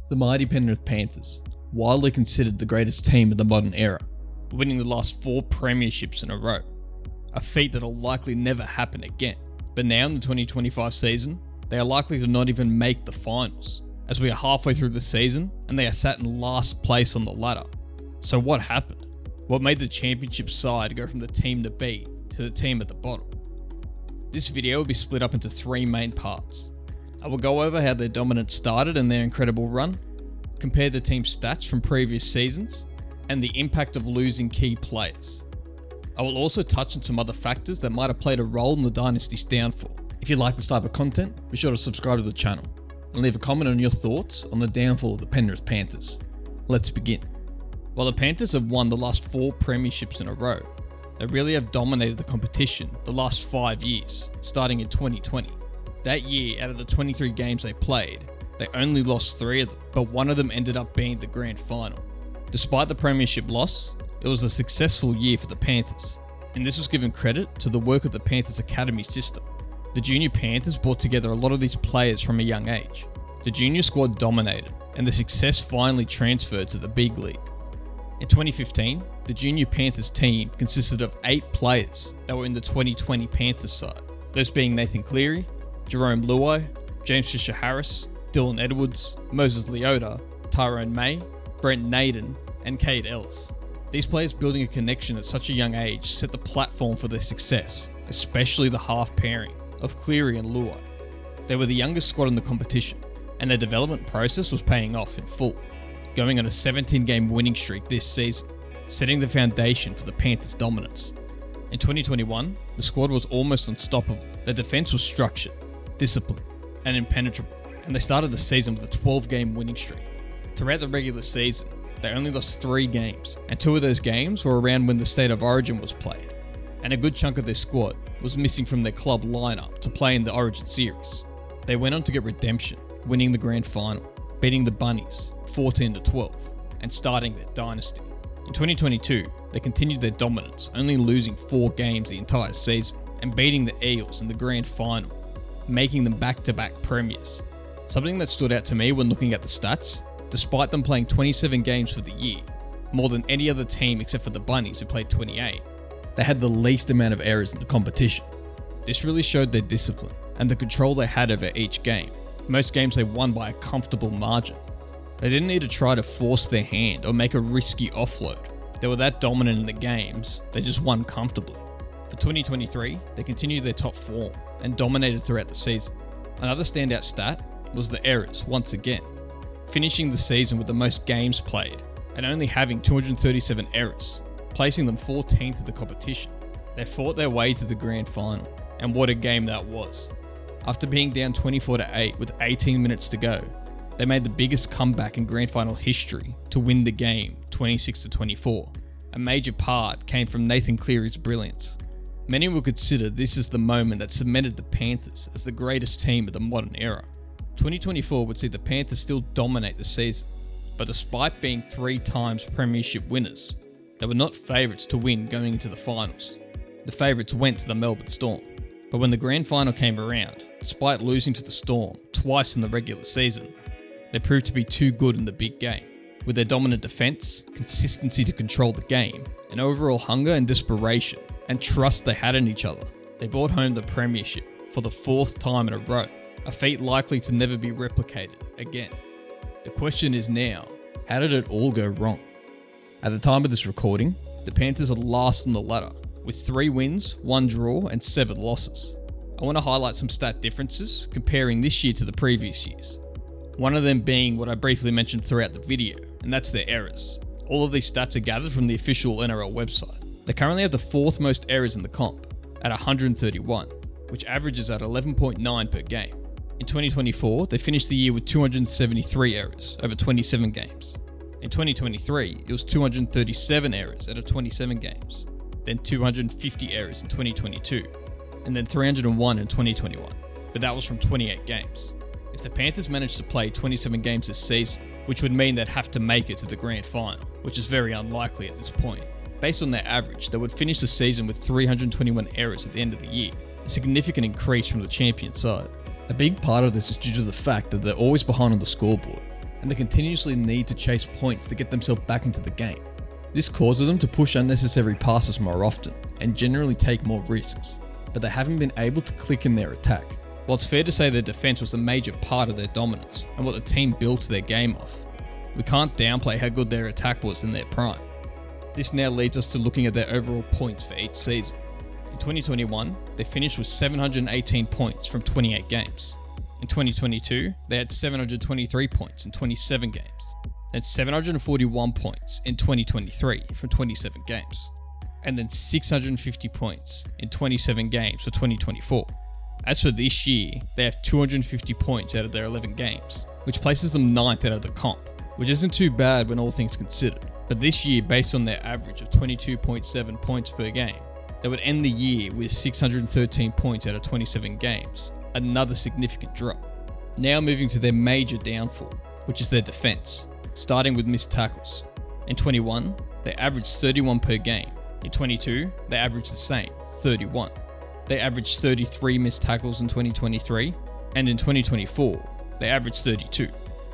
The mighty Penrith Panthers, widely considered the greatest team of the modern era, winning the last 4 premierships in a row, a feat that'll likely never happen again. But now in the 2025 season, they are likely to not even make the finals, as we are halfway through the season and they are sat in last place on the ladder. So what happened? What made the championship side go from the team to beat to the team at the bottom? This video will be split up into 3 main parts. I will go over how their dominance started and their incredible run, compare the team's stats from previous seasons, and the impact of losing key players. I will also touch on some other factors that might have played a role in the dynasty's downfall. If you like this type of content, be sure to subscribe to the channel and leave a comment on your thoughts on the downfall of the Penrith Panthers. Let's begin. While the Panthers have won the last 4 premierships in a row, they really have dominated the competition the last 5 years, starting in 2020. That year, out of the 23 games they played, they only lost 3 of them, but one of them ended up being the grand final. Despite the premiership loss, it was a successful year for the Panthers, and this was given credit to the work of the Panthers Academy system. The junior Panthers brought together a lot of these players from a young age. The junior squad dominated, and the success finally transferred to the big league. In 2015, the junior Panthers team consisted of 8 players that were in the 2020 Panthers side, those being Nathan Cleary, Jerome Luai, James Fisher-Harris, Dylan Edwards, Moses Leota, Tyrone May, Brent Naden, and Cade Ellis. These players building a connection at such a young age set the platform for their success, especially the half pairing of Cleary and Luai. They were the youngest squad in the competition, and their development process was paying off in full, going on a 17-game winning streak this season, setting the foundation for the Panthers' dominance. In 2021, the squad was almost unstoppable. Their defense was structured, disciplined, and impenetrable, and they started the season with a 12-game winning streak. Throughout the regular season, they only lost 3 games, and 2 of those games were around when the State of Origin was played, and a good chunk of their squad was missing from their club lineup to play in the Origin series. They went on to get redemption, winning the grand final, beating the Bunnies 14-12, and starting their dynasty. In 2022, they continued their dominance, only losing 4 games the entire season, and beating the Eels in the grand final, making them back-to-back premiers. Something that stood out to me when looking at the stats, despite them playing 27 games for the year, more than any other team except for the Bunnies who played 28, they had the least amount of errors in the competition. This really showed their discipline and the control they had over each game. Most games they won by a comfortable margin. They didn't need to try to force their hand or make a risky offload. They were that dominant in the games, they just won comfortably. For 2023, they continued their top form and dominated throughout the season. Another standout stat was the errors once again, finishing the season with the most games played and only having 237 errors, placing them 14th of the competition. They fought their way to the grand final, and what a game that was. After being down 24-8 with 18 minutes to go, they made the biggest comeback in grand final history to win the game 26-24. A major part came from Nathan Cleary's brilliance. Many will consider this as the moment that cemented the Panthers as the greatest team of the modern era. 2024 would see the Panthers still dominate the season, but despite being 3 times premiership winners, they were not favourites to win going into the finals. The favourites went to the Melbourne Storm, but when the grand final came around, despite losing to the Storm twice in the regular season, they proved to be too good in the big game. With their dominant defence, consistency to control the game, and overall hunger and desperation, and trust they had in each other, they brought home the premiership for the 4th time in a row, a feat likely to never be replicated again. The question is now, how did it all go wrong? At the time of this recording, the Panthers are last on the ladder, with 3 wins, 1 draw, and 7 losses. I want to highlight some stat differences comparing this year to the previous years. One of them being what I briefly mentioned throughout the video, and that's their errors. All of these stats are gathered from the official NRL website. They currently have the 4th most errors in the comp, at 131, which averages at 11.9 per game. In 2024, they finished the year with 273 errors over 27 games. In 2023, it was 237 errors out of 27 games, then 250 errors in 2022, and then 301 in 2021, but that was from 28 games. If the Panthers managed to play 27 games this season, which would mean they'd have to make it to the grand final, which is very unlikely at this point, based on their average, they would finish the season with 321 errors at the end of the year, a significant increase from the champion side. A big part of this is due to the fact that they're always behind on the scoreboard. and they continuously need to chase points to get themselves back into the game. This causes them to push unnecessary passes more often and generally take more risks, but they haven't been able to click in their attack. While it's fair to say their defence was a major part of their dominance and what the team built their game off, we can't downplay how good their attack was in their prime. This now leads us to looking at their overall points for each season. In 2021, they finished with 718 points from 28 games. In 2022, they had 723 points in 27 games. Then 741 points in 2023 from 27 games. And then 650 points in 27 games for 2024. As for this year, they have 250 points out of their 11 games, which places them 9th out of the comp, which isn't too bad when all things considered. But this year, based on their average of 22.7 points per game, they would end the year with 613 points out of 27 games, another significant drop. Now moving to their major downfall, which is their defense, starting with missed tackles. In 21, they averaged 31 per game. In 22, they averaged the same, 31. They averaged 33 missed tackles in 2023, and in 2024, they averaged 32.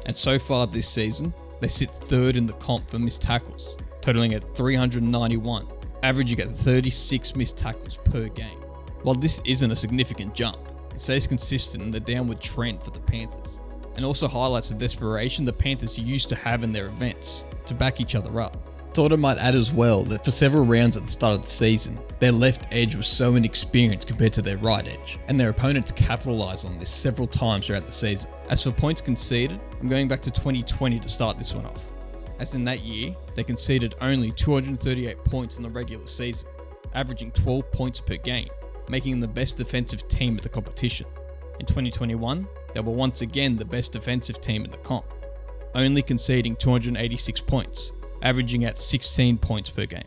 And so far this season, they sit 3rd in the comp for missed tackles, totaling at 391, averaging at 36 missed tackles per game. While this isn't a significant jump, it stays consistent in the downward trend for the Panthers, and also highlights the desperation the Panthers used to have in their events to back each other up. Thought I might add as well that for several rounds at the start of the season, their left edge was so inexperienced compared to their right edge, and their opponents capitalised on this several times throughout the season. As for points conceded, I'm going back to 2020 to start this one off, as in that year, they conceded only 238 points in the regular season, averaging 12 points per game, making them the best defensive team at the competition. In 2021, they were once again the best defensive team in the comp, only conceding 286 points, averaging at 16 points per game.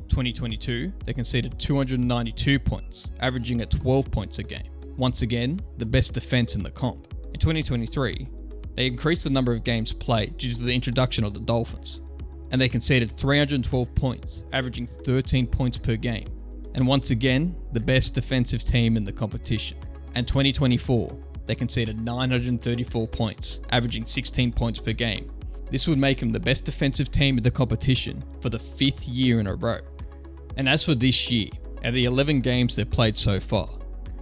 2022, they conceded 292 points, averaging at 12 points a game. Once again, the best defense in the comp. In 2023, they increased the number of games played due to the introduction of the Dolphins, and they conceded 312 points, averaging 13 points per game. And once again, the best defensive team in the competition. And 2024, they conceded 934 points, averaging 16 points per game. This would make them the best defensive team in the competition for the 5th year in a row. And as for this year, out of the 11 games they've played so far,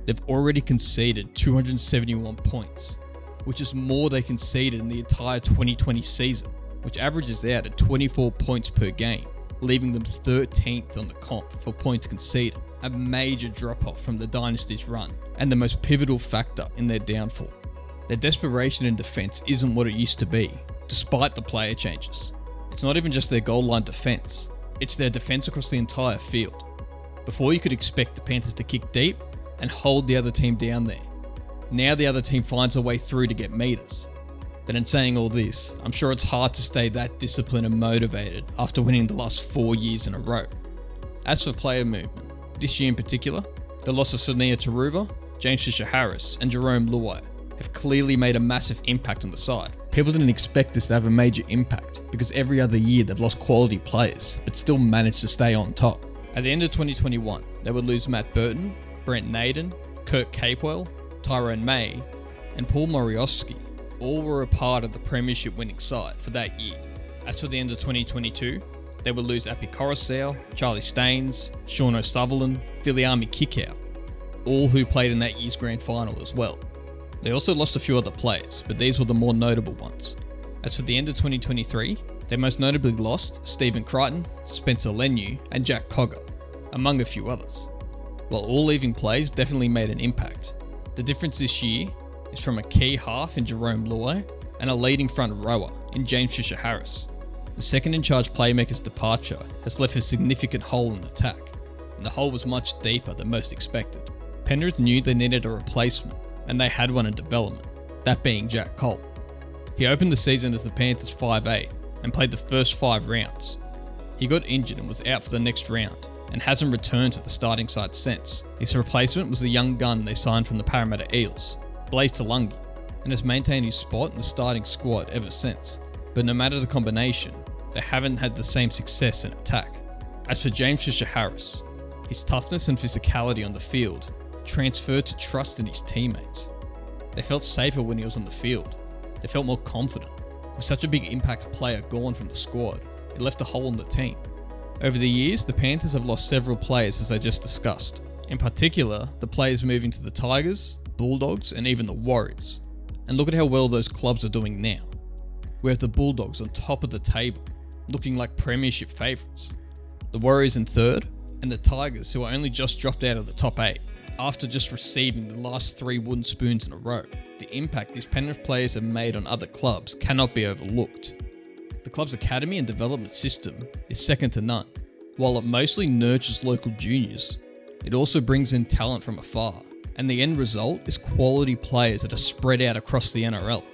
they've already conceded 271 points, which is more they conceded in the entire 2020 season, which averages out at 24 points per game, leaving them 13th on the comp for points conceded, a major drop-off from the Dynasty's run, and the most pivotal factor in their downfall. Their desperation in defense isn't what it used to be, despite the player changes. It's not even just their goal line defense, it's their defense across the entire field. Before, you could expect the Panthers to kick deep and hold the other team down there. Now the other team finds a way through to get meters. But in saying all this, I'm sure it's hard to stay that disciplined and motivated after winning the last 4 years in a row. As for player movement, this year in particular, the loss of Sonia Taruva, James Fisher-Harris and Jerome Luai have clearly made a massive impact on the side. People didn't expect this to have a major impact because every other year they've lost quality players, but still managed to stay on top. At the end of 2021, they would lose Matt Burton, Brent Naden, Kurt Capewell, Tyrone May, and Paul Moriowski. All were a part of the premiership winning side for that year. As for the end of 2022, they would lose Api Coruscant, Charlie Staines, Sean O'Sutherland, Viliami Kikau, all who played in that year's grand final as well. They also lost a few other players, but these were the more notable ones. As for the end of 2023, they most notably lost Stephen Crichton, Spencer Leniu, and Jack Cogger, among a few others. While all leaving players definitely made an impact, the difference this year is from a key half in Jerome Luai and a leading front rower in James Fisher-Harris. The second in charge playmaker's departure has left a significant hole in attack, and the hole was much deeper than most expected. Penrith knew they needed a replacement, and they had one in development, that being Jack Cole. He opened the season as the Panthers 5'8" and played the first 5 rounds. He got injured and was out for the next round, and hasn't returned to the starting side since. His replacement was the young gun they signed from the Parramatta Eels, Blaze Talungi, and has maintained his spot in the starting squad ever since. But no matter the combination, they haven't had the same success in attack. As for James Fisher-Harris, his toughness and physicality on the field transferred to trust in his teammates. They felt safer when he was on the field. They felt more confident. With such a big impact player gone from the squad, it left a hole in the team. Over the years, the Panthers have lost several players as I just discussed. In particular, the players moving to the Tigers, Bulldogs and even the Warriors. And look at how well those clubs are doing now. We have the Bulldogs on top of the table, looking like premiership favourites. The Warriors in third, and the Tigers who are only just dropped out of the top 8 after just receiving the last 3 wooden spoons in a row. The impact these Penrith players have made on other clubs cannot be overlooked. The club's academy and development system is second to none. While it mostly nurtures local juniors, it also brings in talent from afar, and the end result is quality players that are spread out across the NRL.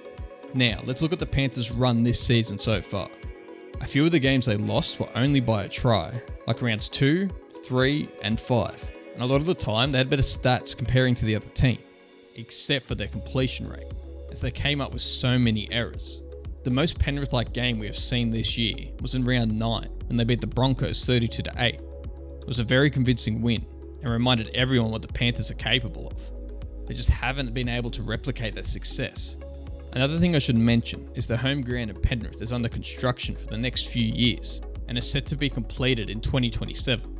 Now, let's look at the Panthers' run this season so far. A few of the games they lost were only by a try, like rounds 2, 3 and 5, and a lot of the time they had better stats comparing to the other team, except for their completion rate, as they came up with so many errors. The most Penrith-like game we have seen this year was in round 9 when they beat the Broncos 32-8. It was a very convincing win and reminded everyone what the Panthers are capable of. They just haven't been able to replicate that success. Another thing I should mention is the home ground in Penrith is under construction for the next few years and is set to be completed in 2027.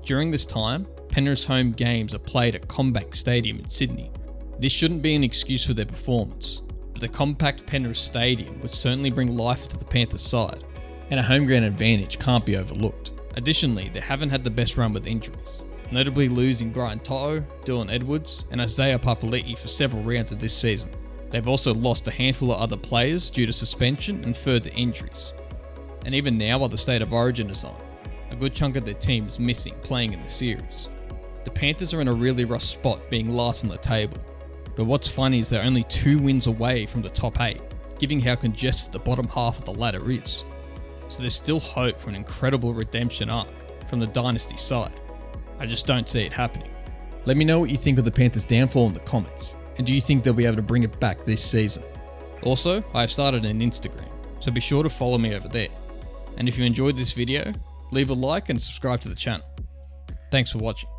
During this time, Penrith's home games are played at CommBank Stadium in Sydney. This shouldn't be an excuse for their performance, but the compact Penrith Stadium would certainly bring life into the Panthers side, and a home ground advantage can't be overlooked. Additionally, they haven't had the best run with injuries, notably losing Brian To'o, Dylan Edwards and Isaiah Papali'i for several rounds of this season. They've also lost a handful of other players due to suspension and further injuries. And even now, while the State of Origin is on, a good chunk of their team is missing playing in the series. The Panthers are in a really rough spot, being last on the table. But what's funny is they're only 2 wins away from the top 8, given how congested the bottom half of the ladder is. So there's still hope for an incredible redemption arc from the dynasty side. I just don't see it happening. Let me know what you think of the Panthers' downfall in the comments, and do you think they'll be able to bring it back this season? Also, I have started an Instagram, so be sure to follow me over there. And if you enjoyed this video, leave a like and subscribe to the channel. Thanks for watching.